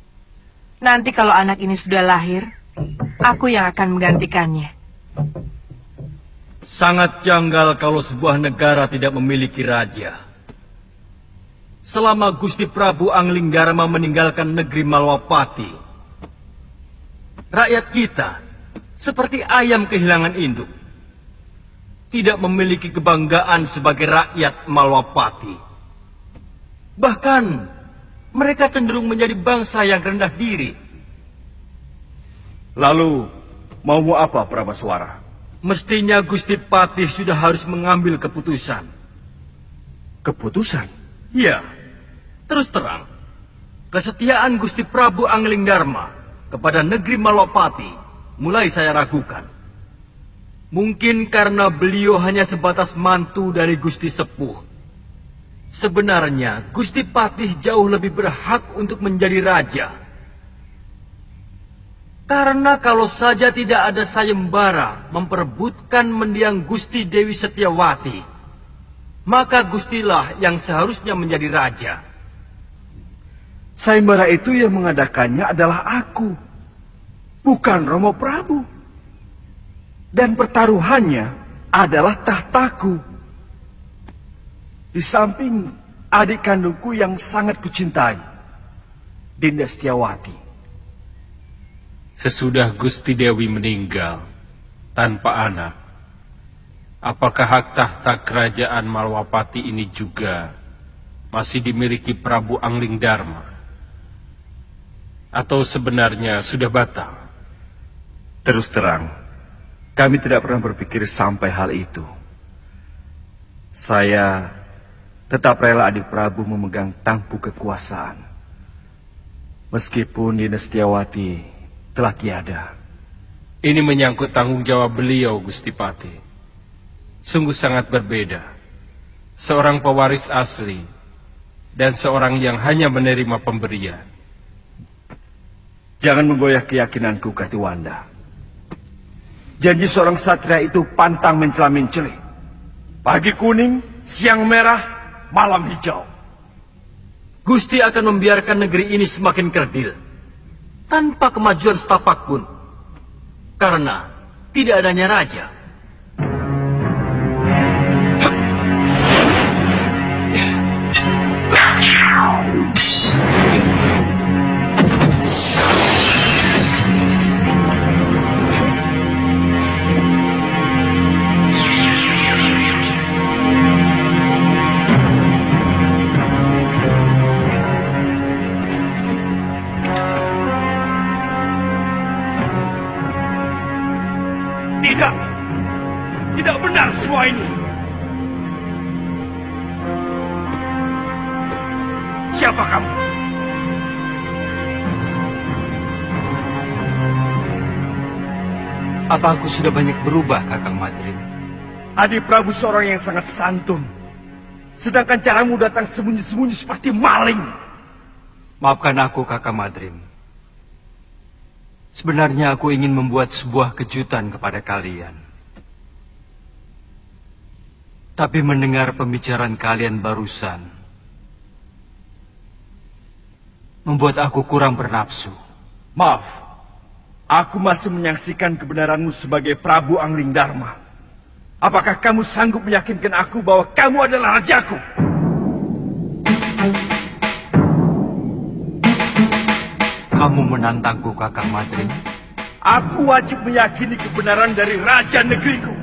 Nanti kalau anak ini sudah lahir, aku yang akan menggantikannya. Sangat janggal kalau sebuah negara tidak memiliki raja. Selama Gusti Prabu Anglinggarma meninggalkan negeri Malwapati, rakyat kita seperti ayam kehilangan induk. Tidak memiliki kebanggaan sebagai rakyat Malwapati. Bahkan mereka cenderung menjadi bangsa yang rendah diri. Lalu, Maumu apa, Prabaswara? Mestinya Gusti Patih sudah harus mengambil keputusan. Keputusan? Ya, terus terang. Kesetiaan Gusti Prabu Anglingdarma kepada negeri Malwapati mulai saya ragukan. Mungkin karena beliau hanya sebatas mantu dari Gusti Sepuh. Sebenarnya Gusti Patih jauh lebih berhak untuk menjadi raja. Karena kalau saja tidak ada sayembara memperebutkan mendiang Gusti Dewi Setiawati, maka Gustilah yang seharusnya menjadi raja. Sayembara itu yang mengadakannya adalah aku, bukan Romo Prabu. Dan pertaruhannya adalah tahtaku. Di samping adik kandungku yang sangat kucintai, Dinda Setiawati. Sesudah Gusti Dewi meninggal tanpa anak, apakah hak tahta kerajaan Malwapati ini juga masih dimiliki Prabu Anglingdarma? Atau sebenarnya sudah batal? Terus terang, kami tidak pernah berpikir sampai hal itu. Saya tetap rela adik Prabu memegang tampuk kekuasaan. Meskipun Dinda Setiawati telah tiada. Ini menyangkut tanggung jawab beliau, Gusti Patih. Sungguh sangat berbeda. Seorang pewaris asli dan seorang yang hanya menerima pemberian. Jangan menggoyah keyakinanku, Katiwanda. Janji seorang satria itu pantang mencela-menceli. Pagi kuning, siang merah, malam hijau. Gusti akan membiarkan negeri ini semakin kerdil tanpa kemajuan setapak pun, karena tidak adanya raja. Tidak benar semua ini. Siapa kamu? Apa aku sudah banyak berubah, Kakang Madrim? Adik Prabu seorang yang sangat santun. Sedangkan caramu datang sembunyi-sembunyi seperti maling. Maafkan aku, Kakang Madrim. Sebenarnya aku ingin membuat sebuah kejutan kepada kalian. Tapi mendengar pembicaraan kalian barusan membuat aku kurang bernafsu. Maaf, aku masih menyaksikan kebenaranmu sebagai Prabu Anglingdarma. Apakah kamu sanggup meyakinkan aku bahwa kamu adalah rajaku? Kamu menantangku, Kakang Madrim? Aku wajib meyakini kebenaran dari raja negeriku.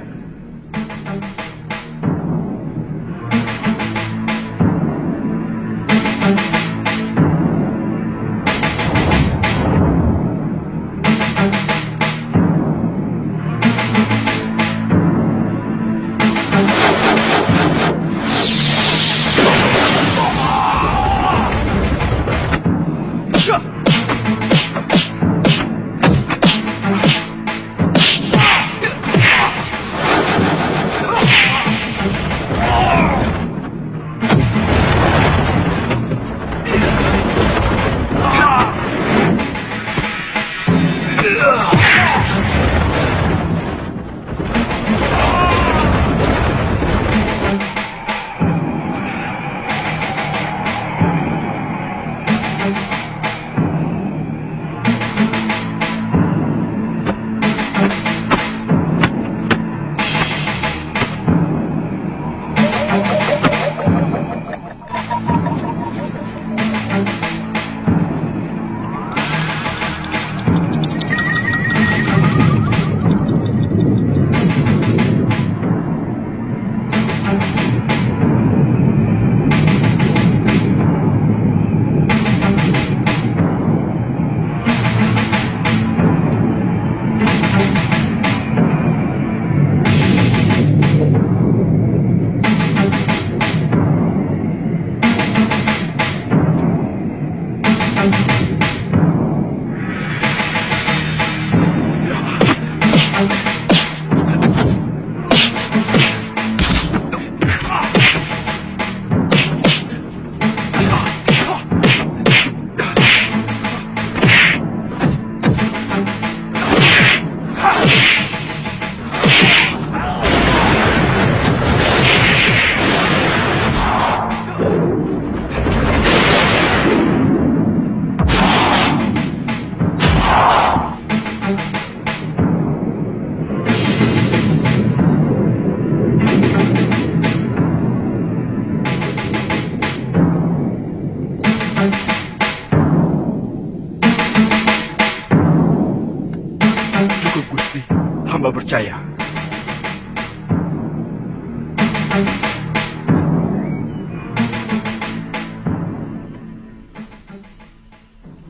percaya.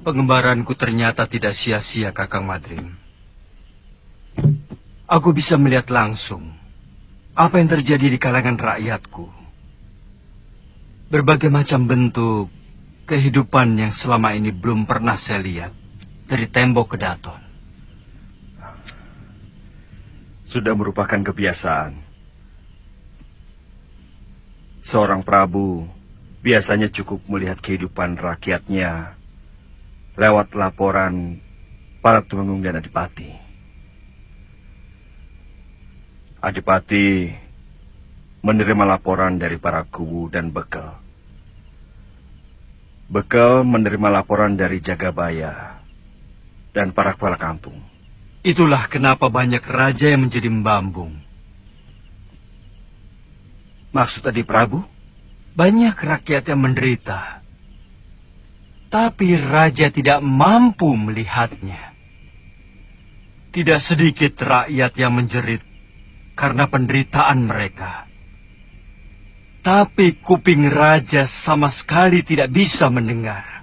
Pengembaranku ternyata tidak sia-sia, Kakang Madrim. Aku bisa melihat langsung apa yang terjadi di kalangan rakyatku. Berbagai macam bentuk kehidupan yang selama ini belum pernah saya lihat dari tembok ke daton. Sudah merupakan kebiasaan. Seorang prabu biasanya cukup melihat kehidupan rakyatnya lewat laporan para tumenggung dan adipati. Adipati menerima laporan dari para kubu dan bekel. Bekel menerima laporan dari Jagabaya dan para kepala kampung. Itulah kenapa banyak raja yang menjadi membambung. Maksud Adi Prabu? Banyak rakyat yang menderita, tapi raja tidak mampu melihatnya. Tidak sedikit rakyat yang menjerit karena penderitaan mereka. Tapi kuping raja sama sekali tidak bisa mendengar.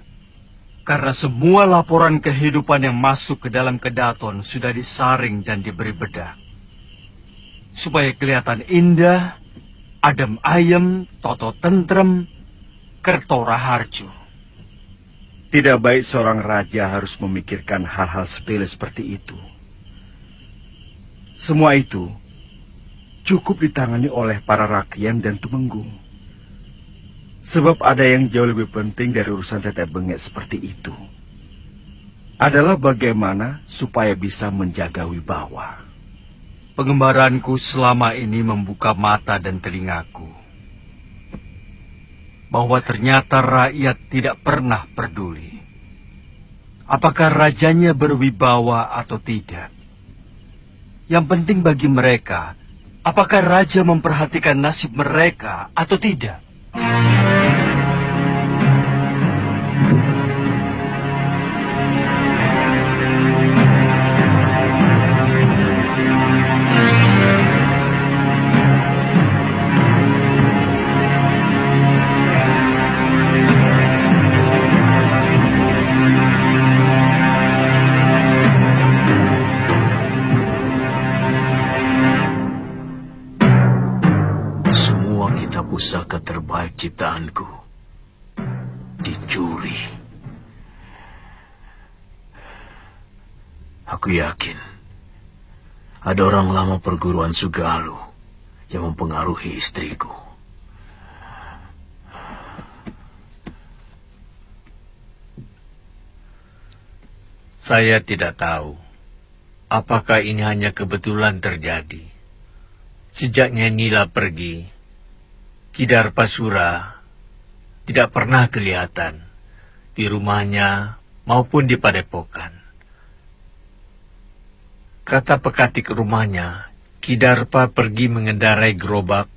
Karena semua laporan kehidupan yang masuk ke dalam kedaton sudah disaring dan diberi bedak. Supaya kelihatan indah, adem ayem, toto tentrem, kerto raharjo. Tidak baik seorang raja harus memikirkan hal-hal sepele seperti itu. Semua itu cukup ditangani oleh para rakyat dan tumenggung. Sebab ada yang jauh lebih penting dari urusan tetek bengek seperti itu. Adalah bagaimana supaya bisa menjaga wibawa. Pengembaranku selama ini membuka mata dan telingaku. Bahwa ternyata rakyat tidak pernah peduli. Apakah rajanya berwibawa atau tidak. Yang penting bagi mereka, apakah raja memperhatikan nasib mereka atau tidak. Pusaka terbaik ciptaanku dicuri. Aku yakin ada orang lama perguruan Sugalu yang mempengaruhi istriku. Saya tidak tahu apakah ini hanya kebetulan terjadi. Sejak Nila pergi, Kidar Pasura tidak pernah kelihatan di rumahnya maupun di padepokan. Kata pekatik rumahnya, Kidarpa pergi mengendarai gerobak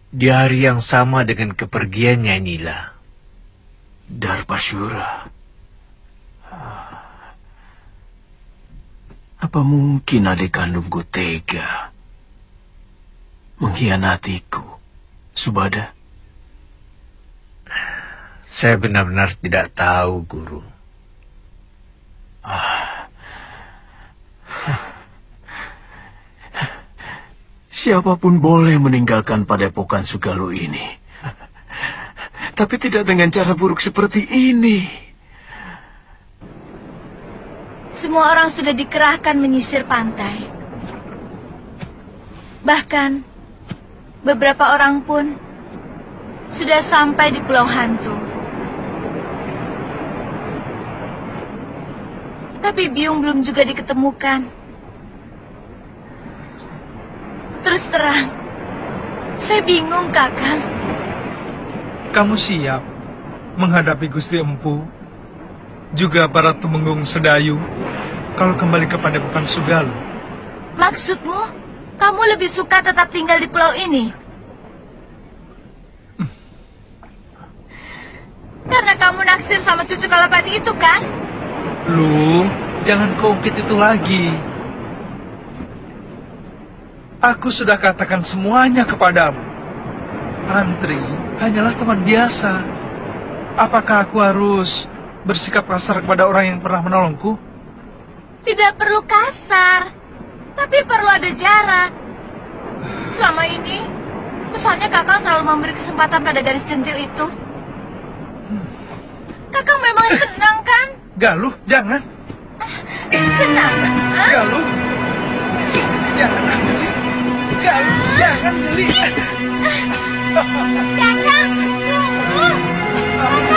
di hari yang sama dengan kepergiannya Nila. Darpasura. Apa mungkin adik kandungku tega mengkhianatiku, Subada? Saya benar-benar tidak tahu, Guru. Siapapun boleh meninggalkan padepokan Sugalu ini. Tapi tidak dengan cara buruk seperti ini. Semua orang sudah dikerahkan menyisir pantai. Bahkan beberapa orang pun sudah sampai di Pulau Hantu. Tapi Biung belum juga diketemukan. Terus terang, saya bingung, Kakang. Kamu siap menghadapi Gusti Empu, juga para tumenggung Sedayu, kalau kembali ke padepokan Sugalu? Maksudmu? Kamu lebih suka tetap tinggal di pulau ini? Karena kamu naksir sama cucu Kalapati itu, kan? Lu, jangan keungkit itu lagi. Aku sudah katakan semuanya kepadamu. Antri hanyalah teman biasa. Apakah aku harus bersikap kasar kepada orang yang pernah menolongku? Tidak perlu kasar, tapi perlu ada jarak. Selama ini, kesannya Kakang terlalu memberi kesempatan pada gadis centil itu. Kakang memang senang kan? Galuh, jangan. Senang? Hah? Galuh. Jangan, Lili. Galuh, jangan, Lili. Kakang, tunggu. Kakang.